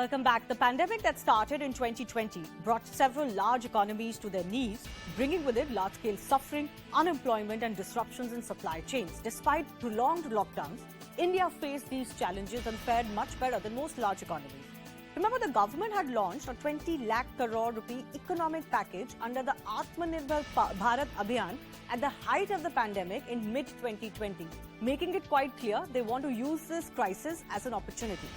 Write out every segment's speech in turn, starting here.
Welcome back. The pandemic that started in 2020 brought several large economies to their knees, bringing with it large-scale suffering, unemployment and disruptions in supply chains. Despite prolonged lockdowns, India faced these challenges and fared much better than most large economies. Remember, the government had launched a 20 lakh crore rupee economic package under the Atmanirbhar Bharat Abhiyan at the height of the pandemic in mid-2020, making it quite clear they want to use this crisis as an opportunity.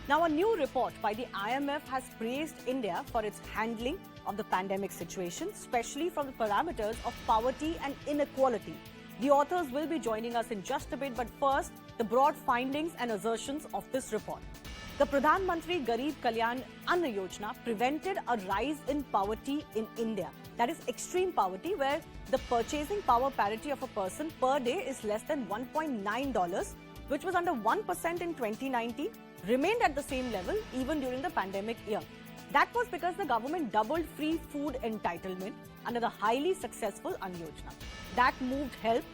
Now, a new report by the IMF has praised India for its handling of the pandemic situation, especially from the parameters of poverty and inequality. The authors will be joining us in just a bit, but first, the broad findings and assertions of this report. The Pradhan Mantri Garib Kalyan Yojana prevented a rise in poverty in India. That is extreme poverty, where the purchasing power parity of a person per day is less than $1.9, which was under 1% in 2019, remained at the same level even during the pandemic year. That was because the government doubled free food entitlement under the highly successful Ann Yojana. That move helped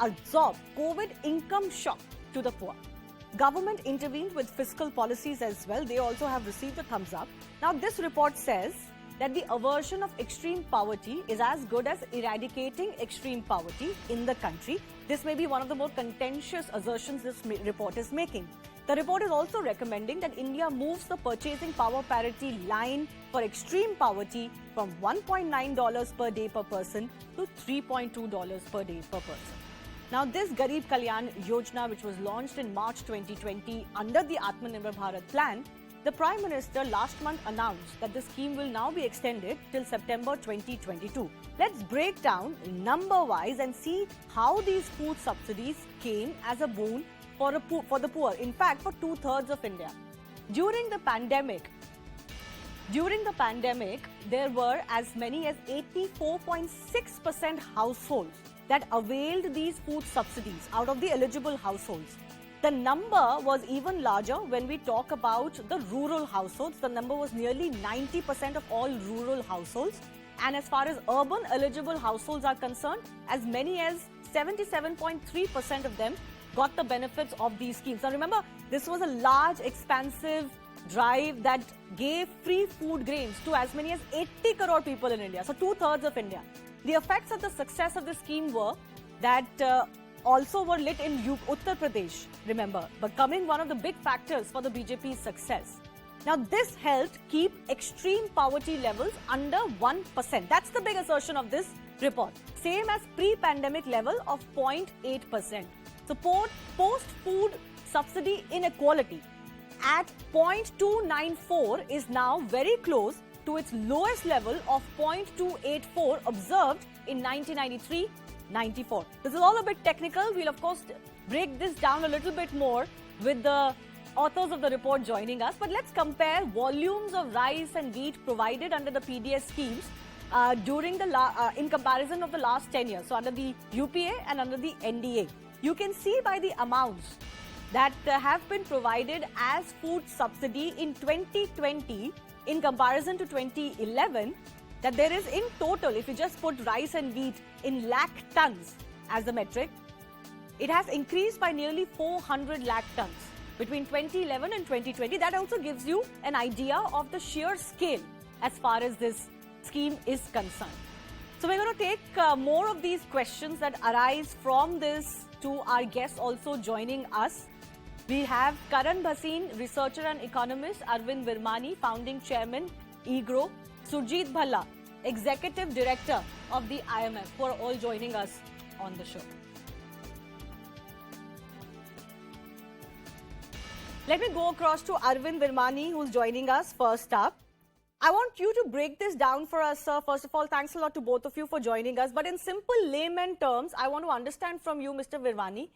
absorb COVID income shock to the poor. Government intervened with fiscal policies as well. They also have received a thumbs up. Now, this report says that the aversion of extreme poverty is as good as eradicating extreme poverty in the country. This may be one of the more contentious assertions this report is making. The report is also recommending that India moves the purchasing power parity line for extreme poverty from $1.9 per day per person to $3.2 per day per person. Now, this Garib Kalyan Yojana, which was launched in March 2020 under the Atmanirbhar Bharat plan, the Prime Minister last month announced that the scheme will now be extended till September 2022. Let's break down number-wise and see how these food subsidies came as a boon for the poor, in fact, for two-thirds of India. During the pandemic, there were as many as 84.6% households that availed these food subsidies out of the eligible households. The number was even larger when we talk about the rural households. The number was nearly 90% of all rural households. And as far as urban eligible households are concerned, as many as 77.3% of them got the benefits of these schemes. Now remember, this was a large, expansive drive that gave free food grains to as many as 80 crore people in India, so two-thirds of India. The effects of the success of the scheme were that also were lit in Uttar Pradesh, remember, becoming one of the big factors for the BJP's success. Now, this helped keep extreme poverty levels under 1%. That's the big assertion of this report. Same as pre-pandemic level of 0.8%. So, post-food subsidy inequality at 0.294 is now very close to its lowest level of 0.284 observed in 1993-94. This is all a bit technical. We'll, of course, break this down a little bit more with the authors of the report joining us. But let's compare volumes of rice and wheat provided under the PDS schemes during in comparison of the last 10 years. So under the UPA and under the NDA. You can see by the amounts that have been provided as food subsidy in 2020 in comparison to 2011, that there is in total, if you just put rice and wheat in lakh tons as the metric, it has increased by nearly 400 lakh tons between 2011 and 2020. That also gives you an idea of the sheer scale as far as this scheme is concerned. So we're going to take more of these questions that arise from this to our guests also joining us. We have Karan Bhasin, researcher and economist, Arvind Virmani, founding chairman, IGRO, Surjit Bhalla, executive director of the IMF, who are all joining us on the show. Let me go across to Arvind Virmani, who's joining us first up. I want you to break this down for us, sir. First of all, thanks a lot to both of you for joining us. But in simple layman terms, I want to understand from you, Mr. Virmani,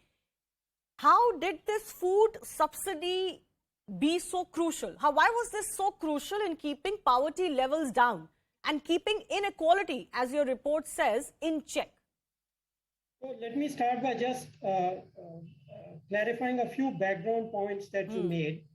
how did this food subsidy be so crucial? Why was this so crucial in keeping poverty levels down and keeping inequality, as your report says, in check? So let me start by just clarifying a few background points that you made.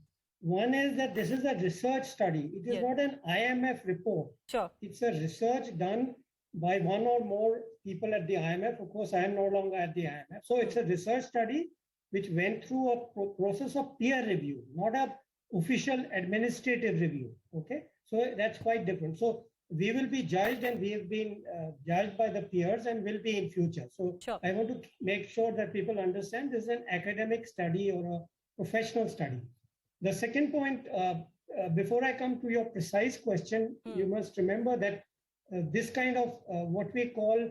One is that this is a research study. It is not an IMF report. Sure. It's a research done by one or more people at the IMF. Of course, I am no longer at the IMF. So it's a research study which went through a process of peer review, not a official administrative review. Okay, so that's quite different. So we will be judged, and we have been judged by the peers and will be in future. So Sure. I want to make sure that people understand this is an academic study or a professional study. The second point, before I come to your precise question, you must remember that this kind of what we call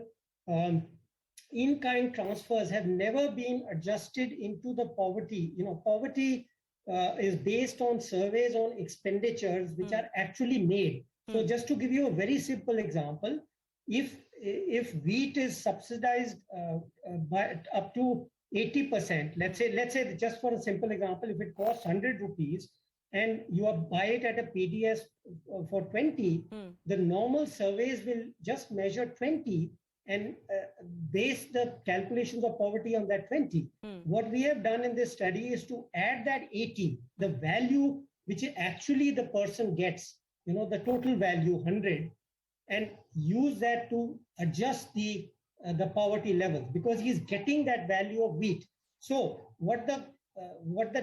in-kind transfers have never been adjusted into the poverty. Poverty is based on surveys on expenditures which are actually made. So just to give you a very simple example, if wheat is subsidized by up to 80%, let's say just for a simple example, if it costs 100 rupees and you buy it at a PDS for 20, the normal surveys will just measure 20 and base the calculations of poverty on that 20. What we have done in this study is to add that 80, the value which actually the person gets, the total value 100, and use that to adjust the poverty levels, because he's getting that value of wheat. So what the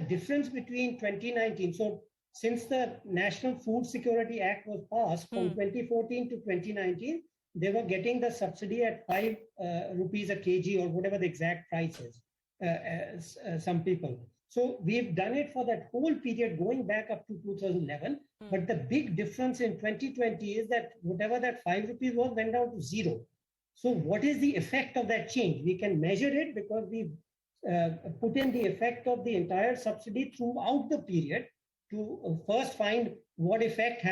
difference between 2019, so since the National Food Security Act was passed from 2014 to 2019, they were getting the subsidy at 5 rupees a kg or whatever the exact price is, some people. So we've done it for that whole period going back up to 2011. But the big difference in 2020 is that whatever that 5 rupees was went down to 0. So what is the effect of that change? We can measure it because we've put in the effect of the entire subsidy throughout the period to first find what effect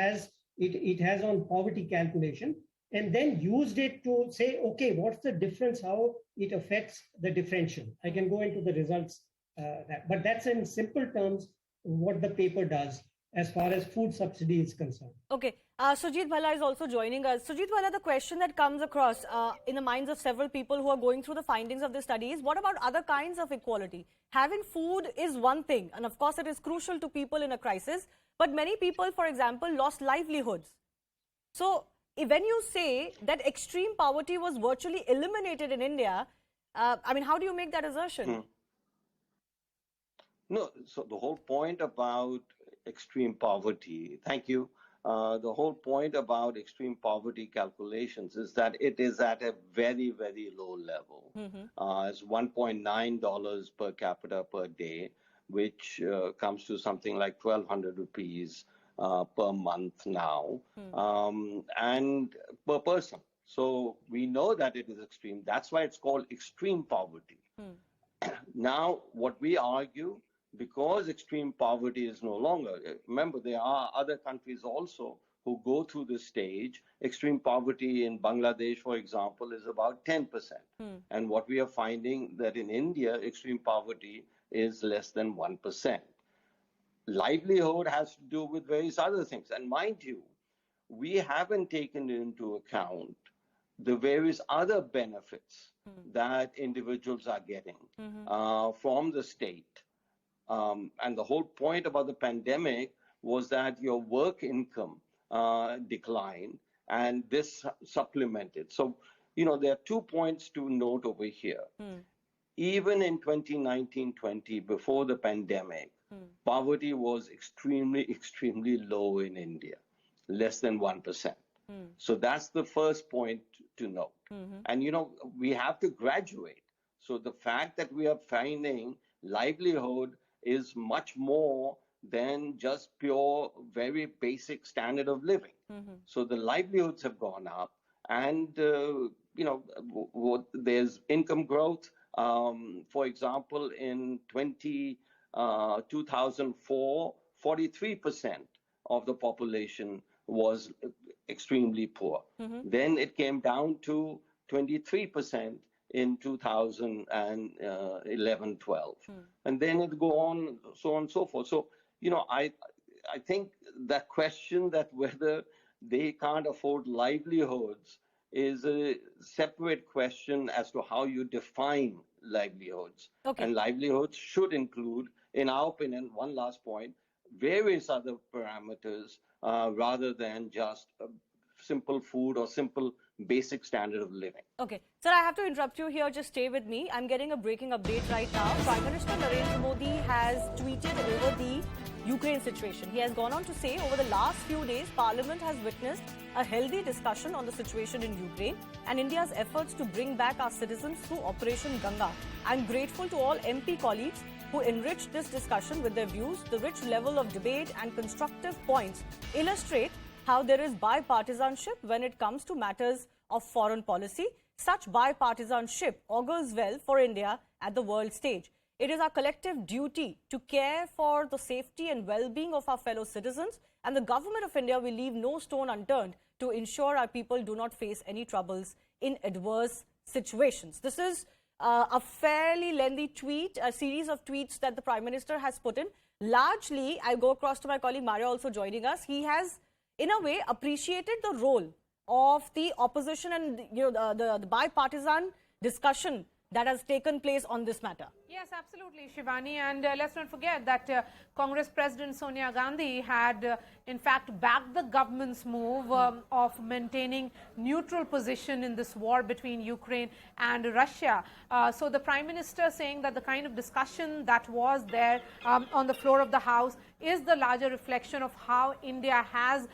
it has on poverty calculation, and then used it to say, okay, what's the difference, how it affects the differential. I can go into the results, but that's in simple terms what the paper does as far as food subsidy is concerned. Okay, Sujit Bhalla is also joining us. Sujit Bhalla, the question that comes across in the minds of several people who are going through the findings of the study is, what about other kinds of equality? Having food is one thing, and of course it is crucial to people in a crisis, but many people, for example, lost livelihoods. So when you say that extreme poverty was virtually eliminated in India, I mean, how do you make that assertion? No, so the whole point about extreme poverty, thank you. The whole point about extreme poverty calculations is that it is at a very, very low level. It's $1.9 per capita per day, which comes to something like 1,200 rupees per month now, and per person. So we know that it is extreme. That's why it's called extreme poverty. Now, what we argue, because extreme poverty is no longer, remember, there are other countries also who go through this stage. Extreme poverty in Bangladesh, for example, is about 10%. And what we are finding that in India, extreme poverty is less than 1%. Livelihood has to do with various other things. And mind you, we haven't taken into account the various other benefits that individuals are getting from the state. And the whole point about the pandemic was that your work income declined, and this supplemented. So, there are 2 points to note over here. Even in 2019-20, before the pandemic, poverty was extremely, extremely low in India, less than 1%. So that's the first point to note. And, we have to graduate. So the fact that we are finding livelihood is much more than just pure, very basic standard of living. So the livelihoods have gone up, and, there's income growth. For example, in 2004, 43% of the population was extremely poor. Then it came down to 23% in 2011-12. And then it go on, so on and so forth. So, I think that question that whether they can't afford livelihoods is a separate question as to how you define livelihoods. And livelihoods should include, in our opinion, one last point, various other parameters rather than just simple food or simple basic standard of living. Okay. Sir, I have to interrupt you here. Just stay with me. I'm getting a breaking update right now. Prime Minister Narendra Modi has tweeted over the Ukraine situation. He has gone on to say, over the last few days, Parliament has witnessed a healthy discussion on the situation in Ukraine and India's efforts to bring back our citizens through Operation Ganga. I'm grateful to all MP colleagues who enriched this discussion with their views. The rich level of debate and constructive points illustrate how there is bipartisanship when it comes to matters of foreign policy. Such bipartisanship augurs well for India at the world stage. It is our collective duty to care for the safety and well-being of our fellow citizens, and the government of India will leave no stone unturned to ensure our people do not face any troubles in adverse situations. This is a fairly lengthy tweet, a series of tweets that the Prime Minister has put in. Largely, I go across to my colleague Maria also joining us. He has, in a way, appreciated the role of the opposition and the bipartisan discussion that has taken place on this matter. Yes, absolutely, Shivani. And let's not forget that Congress President Sonia Gandhi had, in fact, backed the government's move of maintaining neutral position in this war between Ukraine and Russia. So the Prime Minister saying that the kind of discussion that was there on the floor of the House is the larger reflection of how India has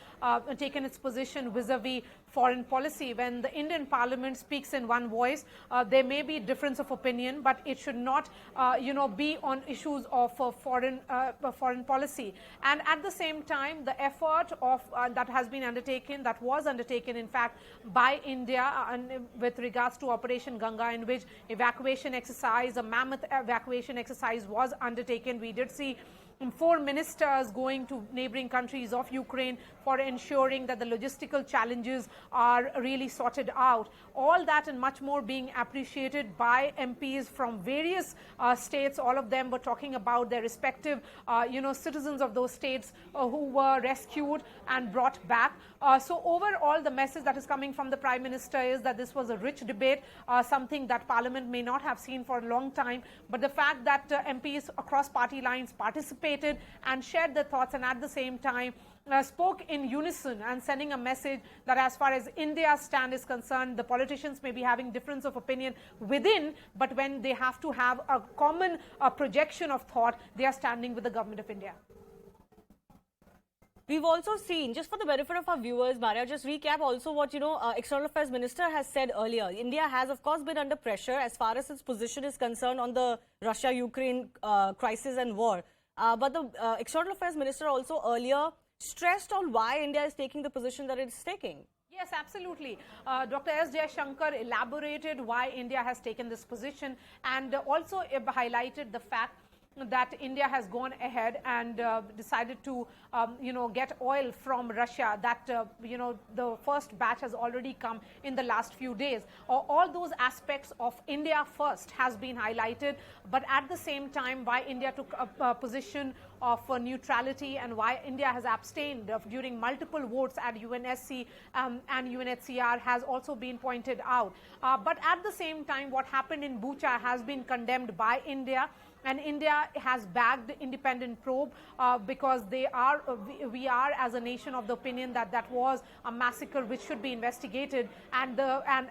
taken its position vis-a-vis foreign policy. When the Indian Parliament speaks in one voice, there may be difference of opinion, but it should not be on issues of foreign policy. And at the same time, the effort of that has been undertaken, that was undertaken, in fact, by India with regards to Operation Ganga, in which evacuation exercise, a mammoth evacuation exercise was undertaken. We did see 4 ministers going to neighboring countries of Ukraine for ensuring that the logistical challenges are really sorted out. All that and much more being appreciated by MPs from various states. All of them were talking about their respective, citizens of those states who were rescued and brought back. So overall, the message that is coming from the Prime Minister is that this was a rich debate, something that Parliament may not have seen for a long time. But the fact that MPs across party lines participated and shared their thoughts, and at the same time spoke in unison and sending a message that as far as India's stand is concerned, the politicians may be having difference of opinion within, but when they have to have a common projection of thought, they are standing with the government of India. We've also seen, just for the benefit of our viewers, Maria, just recap also what, External Affairs Minister has said earlier. India has, of course, been under pressure as far as its position is concerned on the Russia-Ukraine crisis and war. But the External Affairs Minister also earlier stressed on why India is taking the position that it is taking. Yes, absolutely. Dr. S. Jaishankar elaborated why India has taken this position and also highlighted the fact that India has gone ahead and decided to, get oil from Russia. That, the first batch has already come in the last few days. All those aspects of India first has been highlighted, but at the same time, why India took a position of neutrality and why India has abstained during multiple votes at UNSC and UNHCR has also been pointed out. But at the same time, what happened in Bucha has been condemned by India. And India has backed the independent probe because we are as a nation of the opinion that that was a massacre which should be investigated and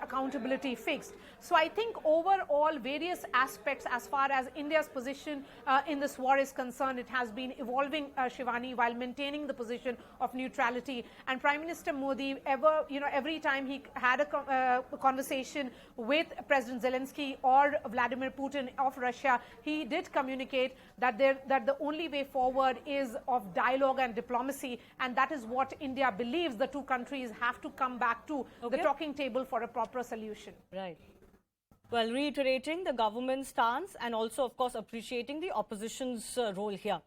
accountability fixed. So I think overall various aspects as far as India's position in this war is concerned, it has been evolving, Shivani, while maintaining the position of neutrality. And Prime Minister Modi every time he had a conversation with President Zelensky or Vladimir Putin of Russia, he did communicate that the only way forward is of dialogue and diplomacy, and that is what India believes the two countries have to come back to, the talking table for a proper solution. Right. Well, reiterating the government's stance and also, of course, appreciating the opposition's role here.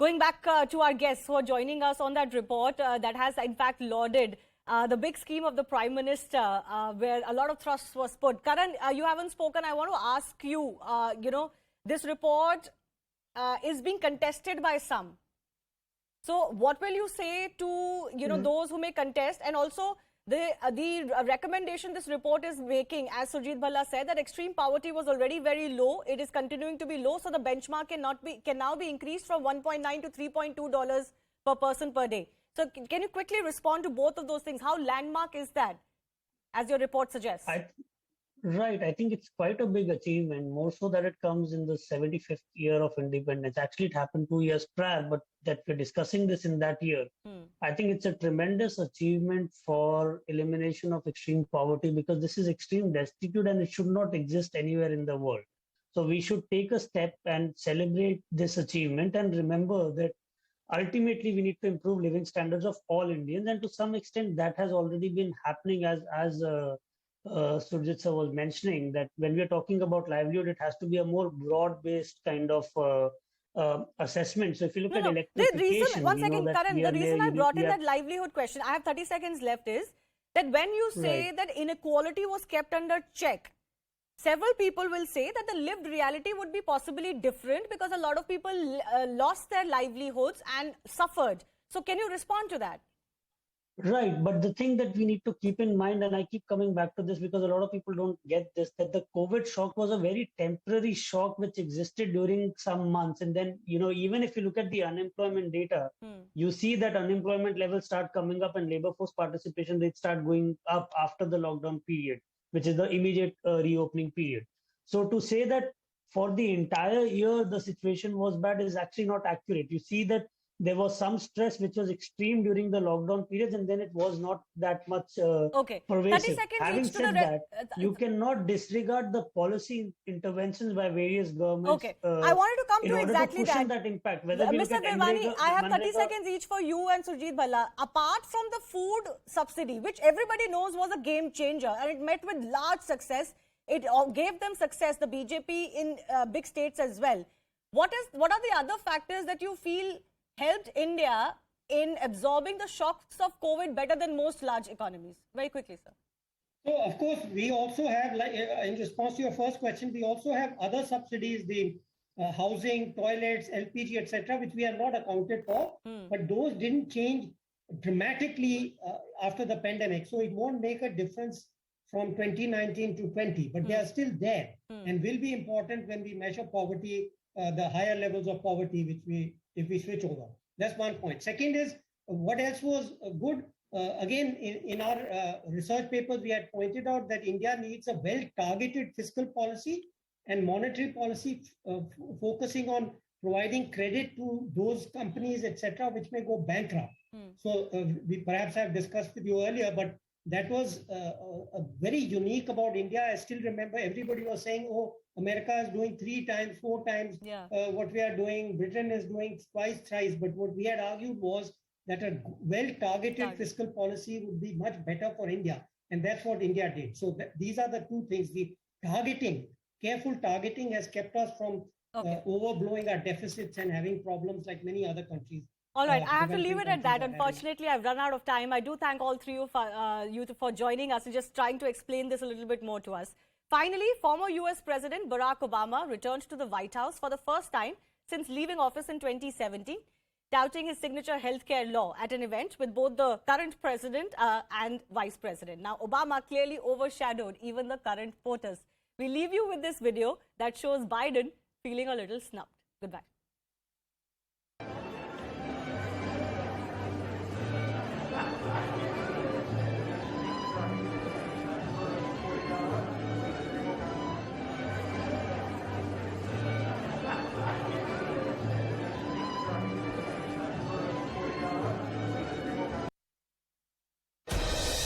Going back to our guests who are joining us on that report that has, in fact, lauded the big scheme of the Prime Minister, where a lot of thrust was put. Karan, you haven't spoken. I want to ask you, this report is being contested by some. So what will you say to, those who may contest? And also the recommendation this report is making, as Surjit Bhalla said, that extreme poverty was already very low. It is continuing to be low. So the benchmark can now be increased from $1.9 to $3.2 per person per day. So can you quickly respond to both of those things? How landmark is that, as your report suggests? Right. I think it's quite a big achievement, more so that it comes in the 75th year of independence. Actually, it happened 2 years prior, but that we're discussing this in that year. I think it's a tremendous achievement for elimination of extreme poverty because this is extreme destitute and it should not exist anywhere in the world. So we should take a step and celebrate this achievement and remember that ultimately we need to improve living standards of all Indians, and to some extent that has already been happening as Surjit sir was mentioning, that when we are talking about livelihood, it has to be a more broad-based kind of assessment. So if you look at electrification, the reason, one second, Karan, the reason I brought in have, that livelihood question, I have 30 seconds left, is that when you say Right. that inequality was kept under check, several people will say that the lived reality would be possibly different because a lot of people lost their livelihoods and suffered. So can you respond to that? Right, but the thing that we need to keep in mind, and I keep coming back to this because a lot of people don't get this, that the COVID shock was a very temporary shock which existed during some months. And then, even if you look at the unemployment data, you see that unemployment levels start coming up and labor force participation rates start going up after the lockdown period, which is the immediate reopening period. So to say that for the entire year the situation was bad is actually not accurate. You see that there was some stress which was extreme during the lockdown periods, and then it was not that much Okay. 30 pervasive. seconds Having each to said the that, you cannot disregard the policy interventions by various governments. Okay. I wanted to come in to order exactly to cushion that. that impact. Whether we look Mr. at Virwani, I have 30 Manrega- seconds each for you and Surjit Bhalla. Apart from the food subsidy, which everybody knows was a game changer and it met with large success, it gave them success, the BJP in big states as well. What are the other factors that you feel helped India in absorbing the shocks of COVID better than most large economies? Very quickly, sir. So, of course, we also have, like, in response to your first question, we also have other subsidies, the housing, toilets, LPG, etc., which we are not accounted for. But those didn't change dramatically after the pandemic. So it won't make a difference from 2019 to 20, but they are still there and will be important when we measure poverty, the higher levels of poverty, if we switch over. That's one point. Second is, what else was good? Again, in our research papers, we had pointed out that India needs a well-targeted fiscal policy and monetary policy focusing on providing credit to those companies, etc., which may go bankrupt. So we perhaps have discussed with you earlier, but that was very unique about India. I still remember everybody was saying, oh, America is doing 3 times, 4 times what we are doing. Britain is doing twice, thrice. But what we had argued was that a well-targeted fiscal policy would be much better for India. And that's what India did. So these are the two things. The targeting, careful targeting has kept us from overblowing our deficits and having problems like many other countries. All right, I have to leave it at that. Unfortunately, I've run out of time. I do thank all three of you for joining us and just trying to explain this a little bit more to us. Finally, former US President Barack Obama returned to the White House for the first time since leaving office in 2017, touting his signature healthcare law at an event with both the current president and vice president. Now, Obama clearly overshadowed even the current voters. We leave you with this video that shows Biden feeling a little snubbed. Goodbye.